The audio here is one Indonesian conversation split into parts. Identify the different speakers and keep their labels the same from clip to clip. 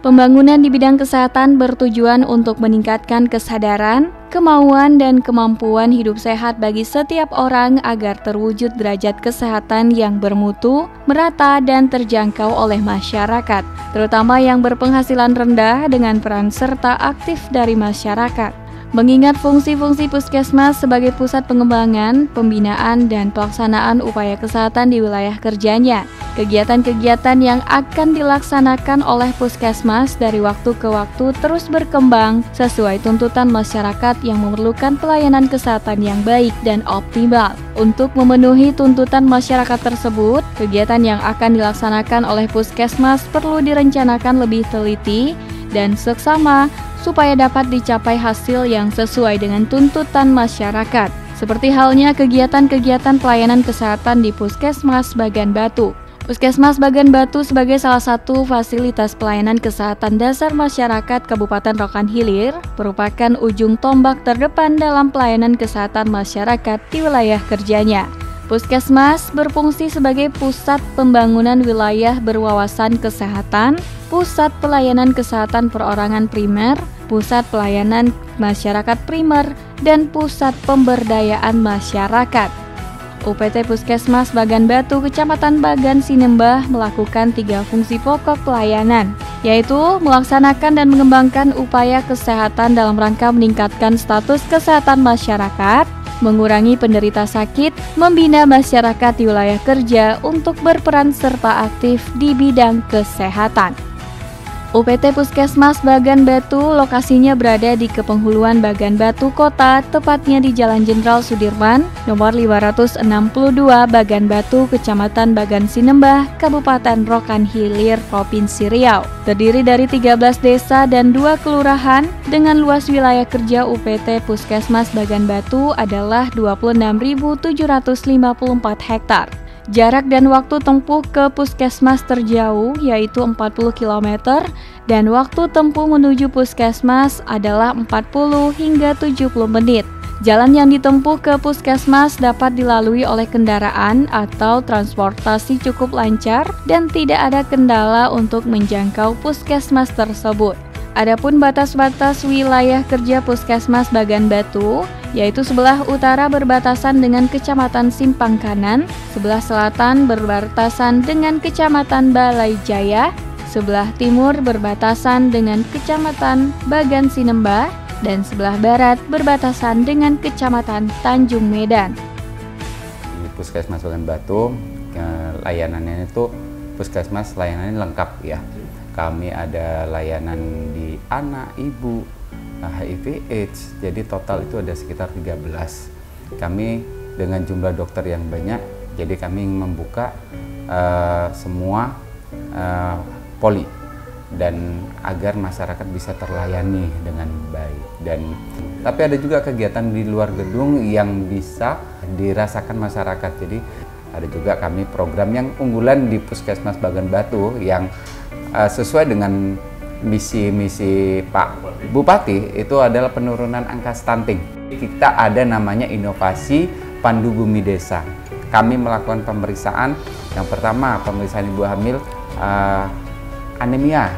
Speaker 1: Pembangunan di bidang kesehatan bertujuan untuk meningkatkan kesadaran, kemauan, dan kemampuan hidup sehat bagi setiap orang agar terwujud derajat kesehatan yang bermutu, merata, dan terjangkau oleh masyarakat, terutama yang berpenghasilan rendah dengan peran serta aktif dari masyarakat. Mengingat fungsi-fungsi puskesmas sebagai pusat pengembangan, pembinaan, dan pelaksanaan upaya kesehatan di wilayah kerjanya, kegiatan-kegiatan yang akan dilaksanakan oleh puskesmas dari waktu ke waktu terus berkembang sesuai tuntutan masyarakat yang memerlukan pelayanan kesehatan yang baik dan optimal. Untuk memenuhi tuntutan masyarakat tersebut, kegiatan yang akan dilaksanakan oleh puskesmas perlu direncanakan lebih teliti dan seksama supaya dapat dicapai hasil yang sesuai dengan tuntutan masyarakat. Seperti halnya kegiatan-kegiatan pelayanan kesehatan di Puskesmas Bagan Batu. Puskesmas Bagan Batu sebagai salah satu fasilitas pelayanan kesehatan dasar masyarakat Kabupaten Rokan Hilir merupakan ujung tombak terdepan dalam pelayanan kesehatan masyarakat di wilayah kerjanya. Puskesmas berfungsi sebagai pusat pembangunan wilayah berwawasan kesehatan, pusat pelayanan kesehatan perorangan primer, pusat pelayanan masyarakat primer, dan pusat pemberdayaan masyarakat. UPT Puskesmas Bagan Batu Kecamatan Bagan Sinembah melakukan 3 fungsi pokok pelayanan, yaitu melaksanakan dan mengembangkan upaya kesehatan dalam rangka meningkatkan status kesehatan masyarakat, mengurangi penderita sakit, membina masyarakat di wilayah kerja untuk berperan serta aktif di bidang kesehatan. UPT Puskesmas Bagan Batu lokasinya berada di Kepenghuluan Bagan Batu Kota, tepatnya di Jalan Jenderal Sudirman, nomor 562 Bagan Batu, Kecamatan Bagan Sinembah, Kabupaten Rokan Hilir, Provinsi Riau. Terdiri dari 13 desa dan 2 kelurahan dengan luas wilayah kerja UPT Puskesmas Bagan Batu adalah 26.754 hektar. Jarak dan waktu tempuh ke puskesmas terjauh yaitu 40 km dan waktu tempuh menuju puskesmas adalah 40 hingga 70 menit. Jalan yang ditempuh ke puskesmas dapat dilalui oleh kendaraan atau transportasi cukup lancar dan tidak ada kendala untuk menjangkau puskesmas tersebut. Adapun batas-batas wilayah kerja Puskesmas Bagan Batu, yaitu sebelah utara berbatasan dengan Kecamatan Simpang Kanan, sebelah selatan berbatasan dengan Kecamatan Balai Jaya, sebelah timur berbatasan dengan Kecamatan Bagan Sinembah, dan sebelah barat berbatasan dengan Kecamatan Tanjung Medan.
Speaker 2: Di Puskesmas Bagan Batu, layanannya itu Puskesmas layanannya lengkap ya. Kami ada layanan di anak, ibu, HIV AIDS, jadi total itu ada sekitar 13. Kami dengan jumlah dokter yang banyak, jadi kami membuka semua poli dan agar masyarakat bisa terlayani dengan baik. Tapi ada juga kegiatan di luar gedung yang bisa dirasakan masyarakat. Jadi ada juga kami program yang unggulan di Puskesmas Bagan Batu yang sesuai dengan misi Pak Bupati, itu adalah penurunan angka stunting. Kita ada namanya inovasi Pandu Bumi Desa. Kami melakukan pemeriksaan. Yang pertama, pemeriksaan ibu hamil anemia.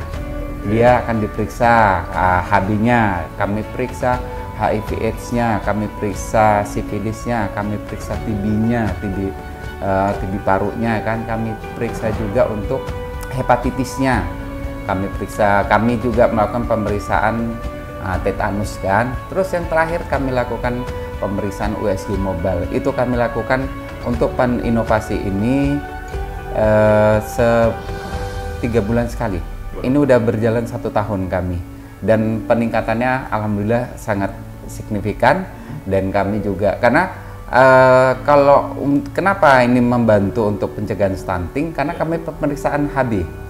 Speaker 2: Dia akan diperiksa HB-nya, kami periksa HIV AIDS-nya, kami periksa sifilisnya, kami periksa TB-nya, TB parunya kan, kami periksa juga untuk hepatitisnya. Kami juga melakukan pemeriksaan tetanus kan. Terus yang terakhir kami lakukan pemeriksaan USG mobile. Itu kami lakukan untuk inovasi ini 3 bulan sekali. Ini udah berjalan 1 tahun kami, dan peningkatannya alhamdulillah sangat signifikan. Dan kami juga karena kenapa ini membantu untuk pencegahan stunting, karena kami pemeriksaan HB.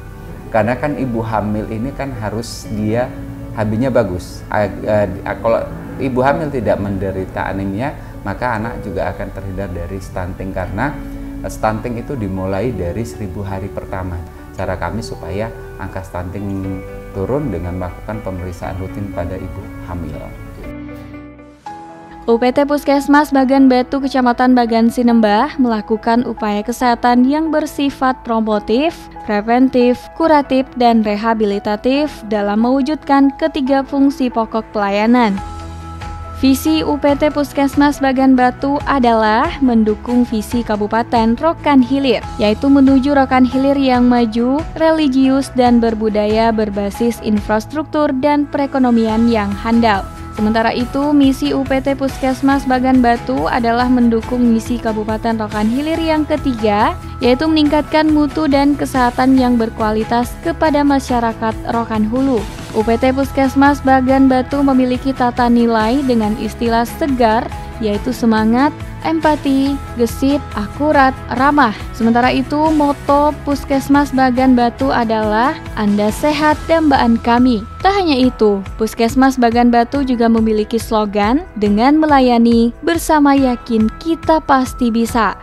Speaker 2: Karena kan ibu hamil ini kan harus dia HB-nya bagus. Kalau ibu hamil tidak menderita anemia, maka anak juga akan terhindar dari stunting, karena stunting itu dimulai dari 1000 hari pertama. Cara kami supaya angka stunting turun dengan melakukan pemeriksaan rutin pada ibu hamil.
Speaker 1: UPT Puskesmas Bagan Batu Kecamatan Bagan Sinembah melakukan upaya kesehatan yang bersifat promotif, preventif, kuratif, dan rehabilitatif dalam mewujudkan ketiga fungsi pokok pelayanan. Visi UPT Puskesmas Bagan Batu adalah mendukung visi Kabupaten Rokan Hilir, yaitu menuju Rokan Hilir yang maju, religius, dan berbudaya berbasis infrastruktur dan perekonomian yang handal. Sementara itu, misi UPT Puskesmas Bagan Batu adalah mendukung misi Kabupaten Rokan Hilir yang ketiga, yaitu meningkatkan mutu dan kesehatan yang berkualitas kepada masyarakat Rokan Hulu. UPT Puskesmas Bagan Batu memiliki tata nilai dengan istilah segar, yaitu semangat, empati, gesit, akurat, ramah. Sementara itu, moto Puskesmas Bagan Batu adalah Anda sehat dambaan kami. Tak hanya itu, Puskesmas Bagan Batu juga memiliki slogan dengan melayani bersama yakin kita pasti bisa.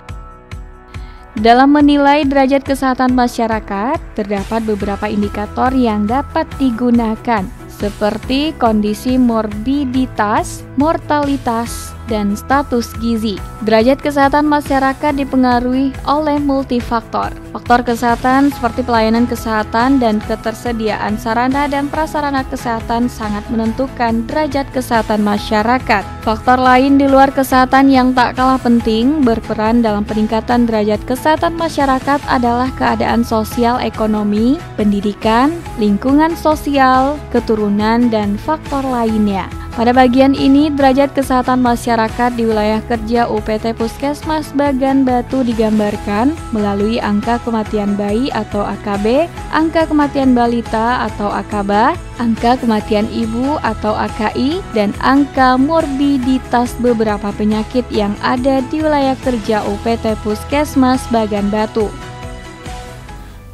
Speaker 1: Dalam menilai derajat kesehatan masyarakat, terdapat beberapa indikator yang dapat digunakan, seperti kondisi morbiditas, mortalitas, dan status gizi. Derajat kesehatan masyarakat dipengaruhi oleh multifaktor. Faktor kesehatan seperti pelayanan kesehatan dan ketersediaan sarana dan prasarana kesehatan sangat menentukan derajat kesehatan masyarakat. Faktor lain di luar kesehatan yang tak kalah penting berperan dalam peningkatan derajat kesehatan masyarakat adalah keadaan sosial ekonomi, pendidikan, lingkungan sosial, keturunan, dan faktor lainnya. Pada bagian ini, derajat kesehatan masyarakat di wilayah kerja UPT Puskesmas Bagan Batu digambarkan melalui angka kematian bayi atau AKB, angka kematian balita atau AKBA, angka kematian ibu atau AKI, dan angka morbiditas beberapa penyakit yang ada di wilayah kerja UPT Puskesmas Bagan Batu.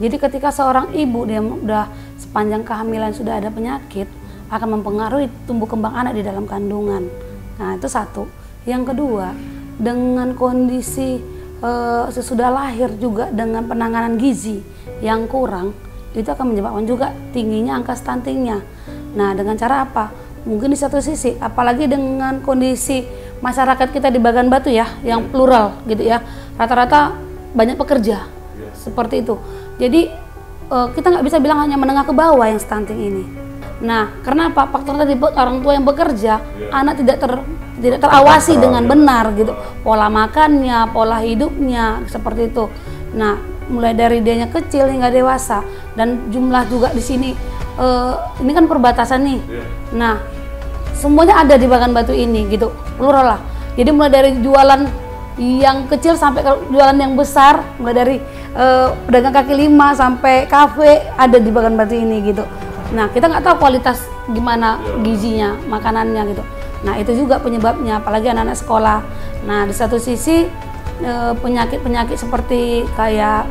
Speaker 3: Jadi ketika seorang ibu dia sudah sepanjang kehamilan sudah ada penyakit, akan mempengaruhi tumbuh kembang anak di dalam kandungan. Nah, itu satu. Yang kedua, dengan kondisi sesudah lahir juga dengan penanganan gizi yang kurang, itu akan menyebabkan juga tingginya angka stuntingnya. Nah, dengan cara apa? Mungkin di satu sisi, apalagi dengan kondisi masyarakat kita di Bagan Batu ya, yang plural gitu ya, rata-rata banyak pekerja, seperti itu. Jadi kita nggak bisa bilang hanya menengah ke bawah yang stunting ini. Nah, karena apa? Faktor tadi orang tua yang bekerja, anak tidak terawasi dengan benar gitu. Pola makannya, pola hidupnya seperti itu. Nah, mulai dari dianya kecil hingga dewasa, dan jumlah juga di sini ini kan perbatasan nih. Nah, semuanya ada di Bagan Batu ini gitu, plural lah. Jadi mulai dari jualan yang kecil sampai jualan yang besar, mulai dari pedagang kaki lima sampai kafe ada di Bagan Batu ini gitu. Nah, kita nggak tahu kualitas gimana gizinya, makanannya gitu. Nah, itu juga penyebabnya, apalagi anak-anak sekolah. Nah, di satu sisi penyakit-penyakit seperti kayak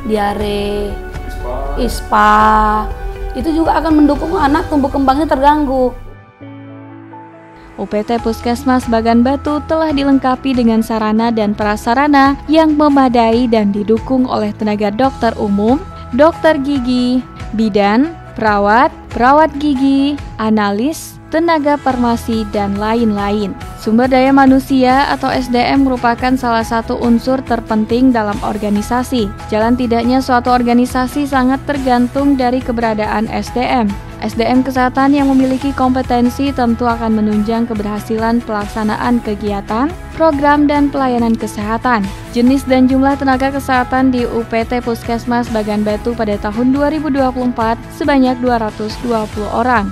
Speaker 3: diare, ISPA, itu juga akan mendukung anak tumbuh kembangnya terganggu.
Speaker 1: UPT Puskesmas Bagan Batu telah dilengkapi dengan sarana dan prasarana yang memadai dan didukung oleh tenaga dokter umum, dokter gigi, bidan, perawat gigi, analis, tenaga farmasi, dan lain-lain. Sumber daya manusia atau SDM merupakan salah satu unsur terpenting dalam organisasi. Jalan tidaknya suatu organisasi sangat tergantung dari keberadaan SDM. SDM kesehatan yang memiliki kompetensi tentu akan menunjang keberhasilan pelaksanaan kegiatan, program, dan pelayanan kesehatan. Jenis dan jumlah tenaga kesehatan di UPT Puskesmas Bagan Batu pada tahun 2024 sebanyak 220 orang.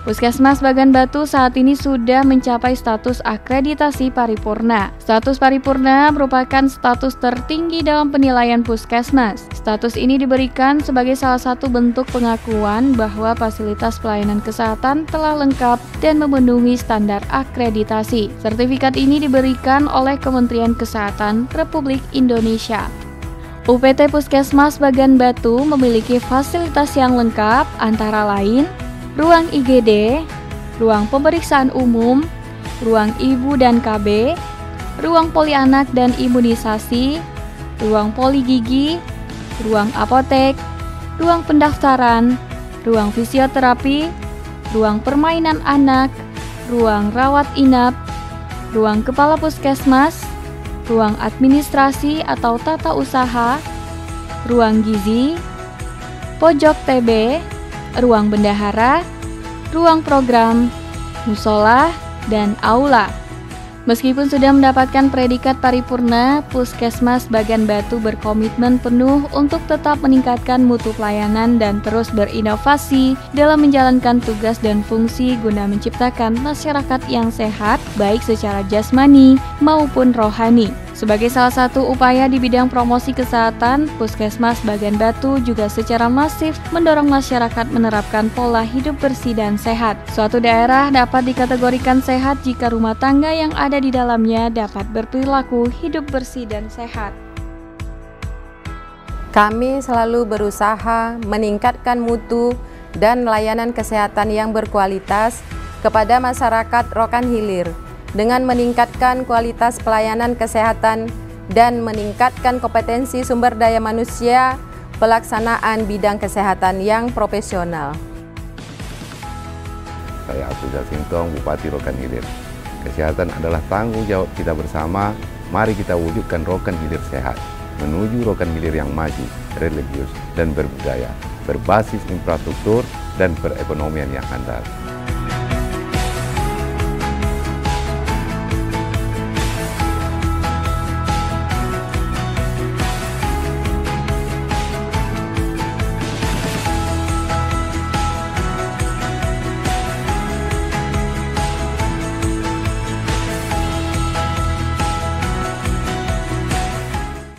Speaker 1: Puskesmas Bagan Batu saat ini sudah mencapai status akreditasi paripurna. Status paripurna merupakan status tertinggi dalam penilaian puskesmas. Status ini diberikan sebagai salah satu bentuk pengakuan bahwa fasilitas pelayanan kesehatan telah lengkap dan memenuhi standar akreditasi. Sertifikat ini diberikan oleh Kementerian Kesehatan Republik Indonesia. UPT Puskesmas Bagan Batu memiliki fasilitas yang lengkap antara lain ruang IGD, ruang pemeriksaan umum, ruang ibu dan KB, ruang poli anak dan imunisasi, ruang poli gigi, ruang apotek, ruang pendaftaran, ruang fisioterapi, ruang permainan anak, ruang rawat inap, ruang kepala puskesmas, ruang administrasi atau tata usaha, ruang gizi, pojok TB, ruang bendahara, ruang program, musola, dan aula. Meskipun sudah mendapatkan predikat paripurna, Puskesmas Bagan Batu berkomitmen penuh untuk tetap meningkatkan mutu pelayanan dan terus berinovasi dalam menjalankan tugas dan fungsi guna menciptakan masyarakat yang sehat, baik secara jasmani maupun rohani. Sebagai salah satu upaya di bidang promosi kesehatan, Puskesmas Bagan Batu juga secara masif mendorong masyarakat menerapkan pola hidup bersih dan sehat. Suatu daerah dapat dikategorikan sehat jika rumah tangga yang ada di dalamnya dapat berperilaku hidup bersih dan sehat.
Speaker 4: Kami selalu berusaha meningkatkan mutu dan layanan kesehatan yang berkualitas kepada masyarakat Rokan Hilir dengan meningkatkan kualitas pelayanan kesehatan dan meningkatkan kompetensi sumber daya manusia pelaksanaan bidang kesehatan yang profesional.
Speaker 5: Saya Abdul Singtong, Bupati Rokan Hilir. Kesehatan adalah tanggung jawab kita bersama. Mari kita wujudkan Rokan Hilir sehat, menuju Rokan Hilir yang maju, religius, dan berbudaya, berbasis infrastruktur dan perekonomian yang handal.